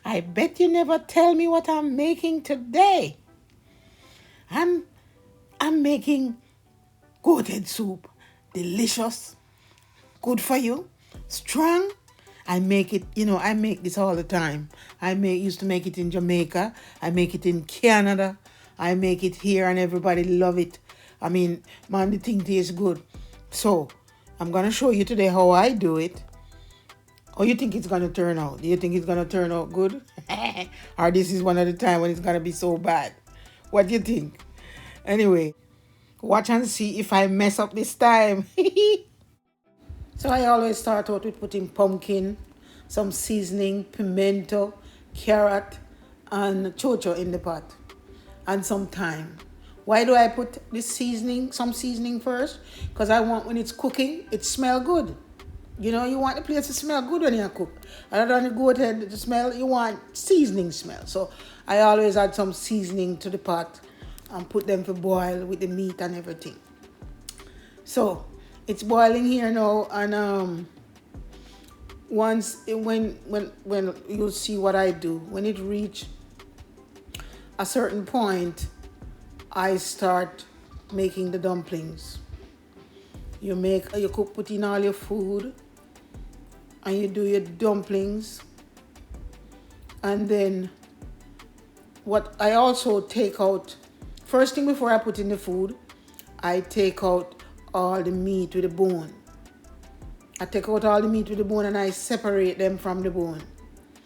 I bet you never tell me what I'm making today. I'm I'm making goat head soup. Delicious, good for you, strong. I make it, I make this all the time. Used to make it in Jamaica. I make it in Canada. I make it here and everybody love it. I mean, man, the thing tastes good. So, I'm going to show you today how I do it. Or you think it's going to turn out? Do you think it's going to turn out good? Or this is one of the time when it's going to be so bad? What do you think? Anyway, watch and see if I mess up this time. So I always start out with putting pumpkin, some seasoning, pimento, carrot, and chocho in the pot, and some thyme. Why do I put this seasoning, some seasoning first? Because I want when it's cooking, it smell good. You want the place to smell good when you cook. Other than the goat head to smell, you want seasoning smell. So I always add some seasoning to the pot and put them to boil with the meat and everything. So it's boiling here now, and when you'll see what I do. When it reach a certain point, I start making the dumplings. You put in all your food, and you do your dumplings, and then what I also take out first thing before I put in the food, I take out all the meat with the bone. I take out all the meat with the bone and I separate them from the bone.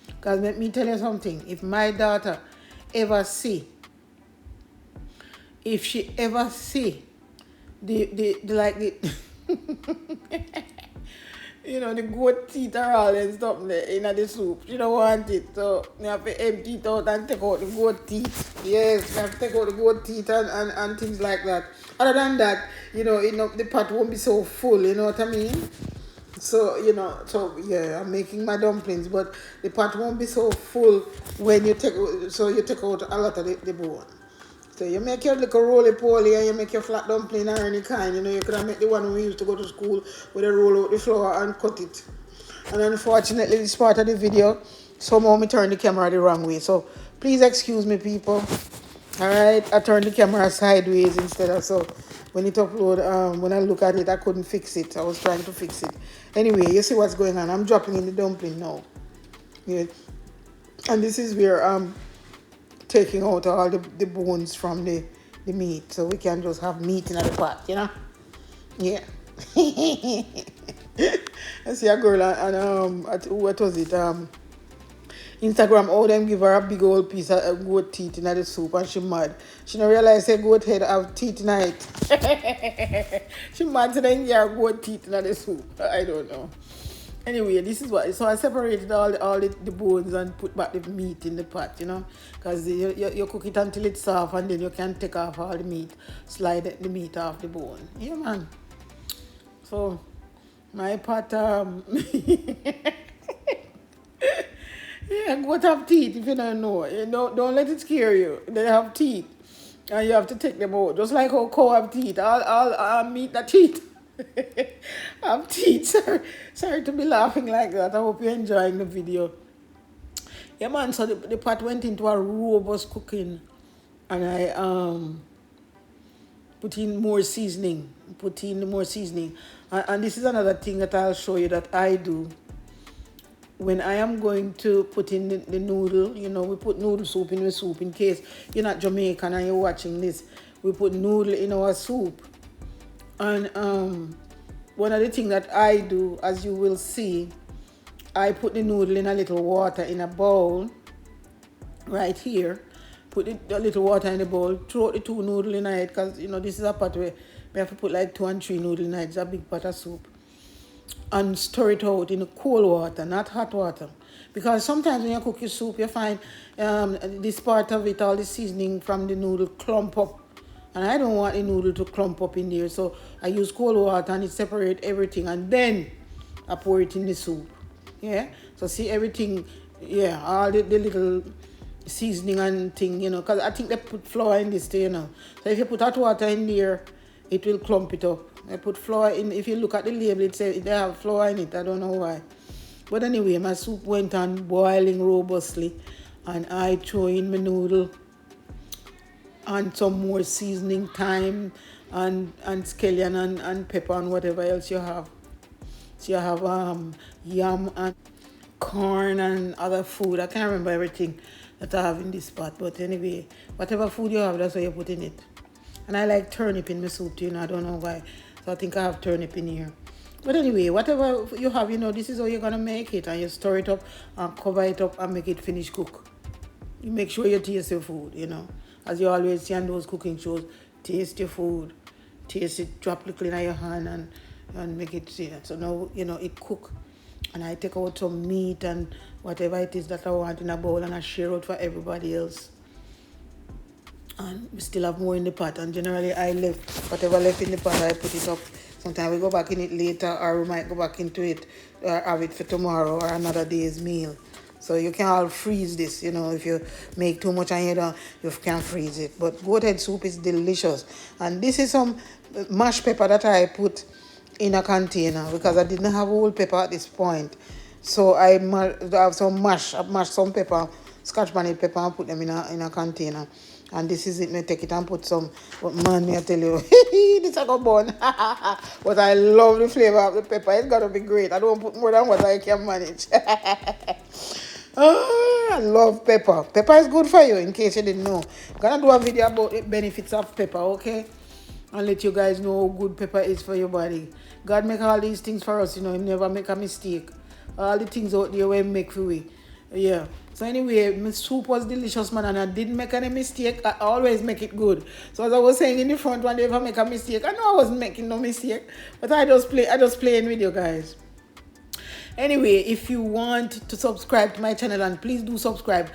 Because let me tell you something. If my daughter ever see the the goat teeth are all and stuff in the soup. She don't want it. So you have to empty it out and take out the goat teeth. Yes, you have to take out the goat teeth and things like that. Other than that, the pot won't be so full, you know what I mean? So, yeah, I'm making my dumplings, but the pot won't be so full when you take out a lot of the bone. So you make your little roly-poly and you make your flat dumpling or any kind. You could have made the one we used to go to school where they roll out the flour and cut it. And unfortunately, this part of the video, somehow me turn the camera the wrong way. So please excuse me, people. Alright, I turned the camera sideways instead of so. When it upload, when I look at it, I couldn't fix it. I was trying to fix it. Anyway, you see what's going on. I'm dropping in the dumpling now. Yeah. And this is where I'm taking out all the bones from the meat. So we can just have meat in the pot, Yeah. I see a girl and what was it? Instagram, all them give her a big old piece of goat teeth in the soup and she mad. She don't realize her goat head have teeth in it. She mad to then get goat teeth in the soup. I don't know. Anyway, this is what. So I separated all the bones and put back the meat in the pot, because you cook it until it's soft and then you can take off all the meat, slide the meat off the bone. Yeah, man. So my pot, yeah, goat have teeth if you don't know. Don't let it scare you. They have teeth. And you have to take them out. Just like how cow have teeth. All meat that teeth. Have teeth. Sorry to be laughing like that. I hope you're enjoying the video. Yeah, man, so the pot went into a robust cooking. And I put in more seasoning. And this is another thing that I'll show you that I do. When I am going to put in the noodle, we put noodle soup in the soup in case you're not Jamaican and you're watching this. We put noodle in our soup. And one of the things that I do, as you will see, I put the noodle in a little water in a bowl right here. Put a little water in the bowl, throw out the 2 noodles in it because, this is a pot where we have to put like 2 and 3 noodles in it. It's a big pot of soup. And stir it out in cold water, not hot water. Because sometimes when you cook your soup, you find this part of it, all the seasoning from the noodle clump up. And I don't want the noodle to clump up in there. So I use cold water and it separates everything. And then I pour it in the soup. Yeah? So see everything, yeah, all the little seasoning and thing, Because I think they put flour in this too, So if you put hot water in there, it will clump it up. I put flour in. If you look at the label, it says they have flour in it. I don't know why. But anyway, my soup went on boiling robustly, and I threw in my noodle and some more seasoning, thyme and scallion and pepper and whatever else you have. So you have yam and corn and other food. I can't remember everything that I have in this pot, but anyway, whatever food you have, that's what you put in it. And I like turnip in my soup too, I don't know why. So I think I have turnip in here. But anyway, whatever you have, this is how you're gonna make it, and you stir it up and cover it up and make it finish cook. You make sure you taste your food. As you always see on those cooking shows, taste your food. Taste it, drop little in your hand and make it see. So now, it cook. And I take out some meat and whatever it is that I want in a bowl, and I share it for everybody else. And we still have more in the pot, and generally I left whatever left in the pot, I put it up. Sometimes we go back in it later, or we might go back into it or have it for tomorrow or another day's meal. So you can all freeze this, if you make too much and you can freeze it. But goat head soup is delicious. And this is some mashed pepper that I put in a container because I didn't have whole pepper at this point. So I have some mash. I mashed some pepper, scotch bonnet pepper, and put them in a container. And this is it. Me take it and put some. But man, me I tell you, this a go bun. But I love the flavor of the pepper. It's gotta be great. I don't put more than what I can manage. I love pepper. Pepper is good for you, in case you didn't know. I'm gonna do a video about the benefits of pepper, okay? And let you guys know how good pepper is for your body. God make all these things for us, He never make a mistake. All the things out there we make for we. Yeah. So anyway, my soup was delicious, man, and I didn't make any mistake. I always make it good. So as I was saying in the front, when they ever make a mistake, I know I wasn't making no mistake, but I just playing with you guys. Anyway, if you want to subscribe to my channel, and please do subscribe,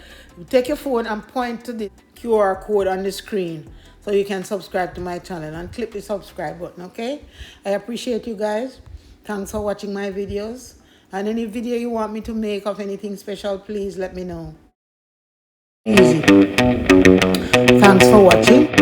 take your phone and point to the QR code on the screen so you can subscribe to my channel and click the subscribe button, okay? I appreciate you guys. Thanks for watching my videos. And any video you want me to make of anything special, please let me know. Easy. Thanks for watching.